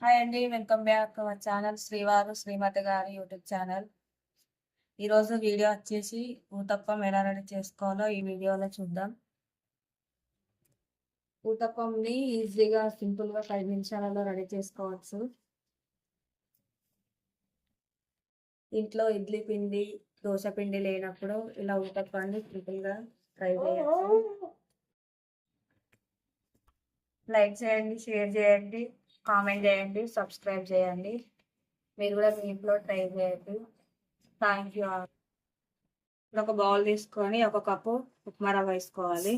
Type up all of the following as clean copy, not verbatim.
Hi అండి. Welcome back to our channel శ్రీవారు శ్రీమతి గారి యూట్యూబ్ ఛానల్. ఈరోజు వీడియో వచ్చేసి ఊతప్పం ఎలా రెడీ చేసుకోవాలో ఈ వీడియోలో చూద్దాం. ఊతప్పంని ఈజీగా సింపుల్గా 5 నిమిషాలలో రెడీ చేసుకోవచ్చు. ఇంట్లో ఇడ్లీ పిండి దోశ పిండి లేనప్పుడు ఇలా ఊతప్పాన్ని సింపుల్గా ట్రై చేయవచ్చు. లైక్ చేయండి, షేర్ చేయండి, కామెంట్ చేయండి, సబ్స్క్రైబ్ చేయండి. మీరు కూడా మీ ఇంట్లో ట్రై చేయండి. Thank you. ఒక బౌల్ తీసుకొని 1 కప్పు ఉప్మా రవ్వ వేసుకోవాలి.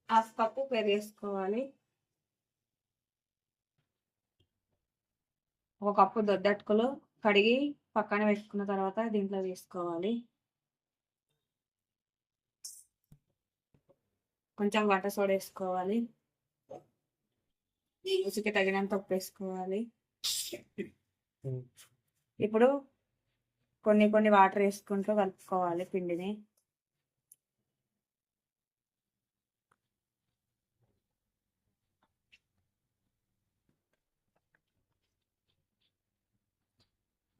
1/2 కప్పు పెరుగు వేసుకోవాలి. 1 కప్పు దొడ్డటుకులు కడిగి పక్కన పెట్టుకున్న తర్వాత దీంట్లో వేసుకోవాలి. కొంచెం వంట సోడా వేసుకోవాలి. రుచికి తగినంత ఉప్పు వేసుకోవాలి. ఇప్పుడు కొన్ని వాటర్ వేసుకుంటూ కలుపుకోవాలి పిండిని.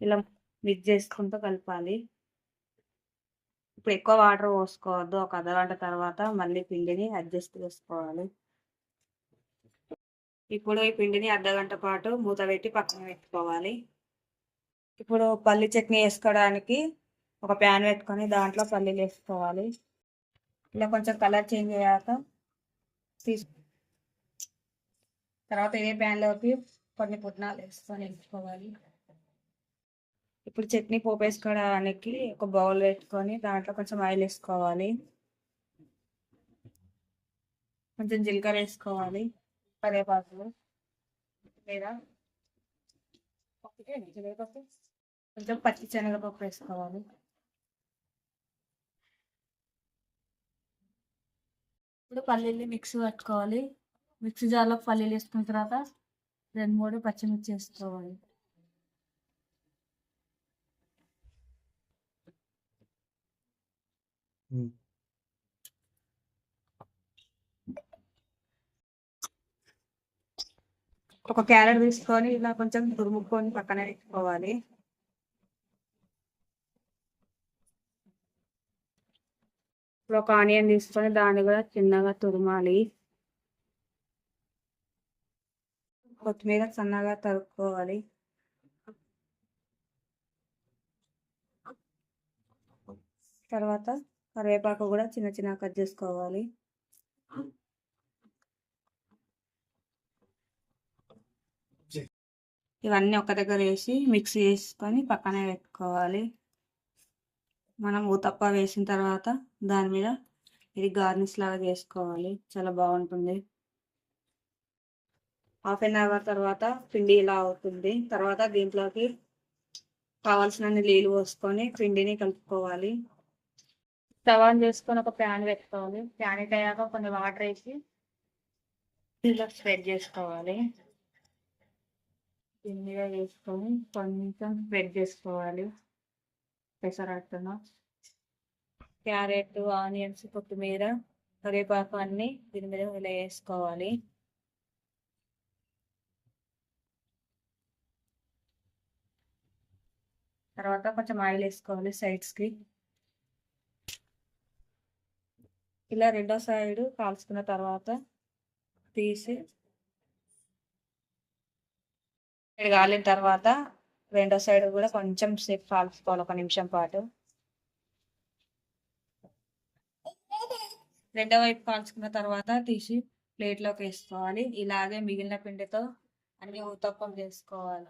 ఇలా మిక్స్ చేసుకుంటూ కలపాలి. ఇప్పుడు ఎక్కువ వాటర్ పోసుకోవద్దు. ఒక అర్ధగంట తర్వాత మళ్ళీ పిండిని అడ్జస్ట్ చేసుకోవాలి. ఇప్పుడు ఈ పిండిని అర్ధగంట పాటు మూత పెట్టి పక్కన పెట్టుకోవాలి. ఇప్పుడు పల్లి చట్నీ వేసుకోవడానికి ఒక ప్యాన్ పెట్టుకొని దాంట్లో పల్లీలు వేసుకోవాలి. ఇలా కొంచెం కలర్ చేంజ్ అయ్యాక తర్వాత ఇదే ప్యాన్లోకి కొన్ని పుట్నాలు వేసుకొని వేసుకోవాలి. ఇప్పుడు చట్నీ పోపు వేసుకోవడానికి ఒక బౌల్ పెట్టుకొని దాంట్లో కొంచెం ఆయిల్ వేసుకోవాలి. కొంచెం జీలకర్ర వేసుకోవాలి. కరివేపాకు లేదా కొంచెం పచ్చి శనగపప్పు వేసుకోవాలి. ఇప్పుడు పల్లీలు మిక్సీ పట్టుకోవాలి. మిక్సీ జార్లో పల్లీలు వేసుకున్న తర్వాత 2-3 పచ్చిమిర్చి వేసుకోవాలి. ఒక క్యారెట్ తీసుకొని ఇలా కొంచెం తురుముకొని పక్కన పెట్టుకోవాలి. ఇప్పుడు ఒక ఆనియన్ తీసుకొని దాన్ని కూడా చిన్నగా తురుమాలి. కొత్తిమీర సన్నగా తరుక్కోవాలి. తర్వాత కరివేపాకు కూడా చిన్న కట్ చేసుకోవాలి. ఇవన్నీ ఒక దగ్గర వేసి మిక్సీ చేసుకొని పక్కన పెట్టుకోవాలి. మనం ఊతప్ప వేసిన తర్వాత దాని మీద ఇది గార్నిష్ లాగా చేసుకోవాలి. చాలా బాగుంటుంది. 1/2 అవర్ తర్వాత పిండి ఇలా అవుతుంది. తర్వాత దీంట్లోకి కావాల్సినన్ని నీళ్ళు పోసుకొని పిండిని కలుపుకోవాలి. స్టవ్ ఆన్ చేసుకొని ఒక ప్యాన్ పెట్టుకోవాలి. ప్యాన్ హీట్ అయ్యాక కొన్ని వాటర్ వేసి ఇలా స్ప్రెడ్ చేసుకోవాలి. దీని మీద వేసుకొని కొంచెం స్ప్రెడ్ చేసుకోవాలి. పెసరట్టును, క్యారెట్, ఆనియన్స్, కొత్తిమీర, కరివేపాకు అన్ని దీని మీద ఇలా వేసుకోవాలి. తర్వాత కొంచెం ఆయిల్ వేసుకోవాలి సైడ్స్కి. ఇలా రెండో సైడ్ కాల్చుకున్న తర్వాత తీసి కాలిన తర్వాత రెండో సైడ్ కూడా కొంచెం సేపు కాల్చుకోవాలి, 1 నిమిషం పాటు. రెండో వైపు కాల్చుకున్న తర్వాత తీసి ప్లేట్లోకి వేసుకోవాలి. ఇలాగే మిగిలిన పిండితో అన్ని ఊతప్పం చేసుకోవాలి.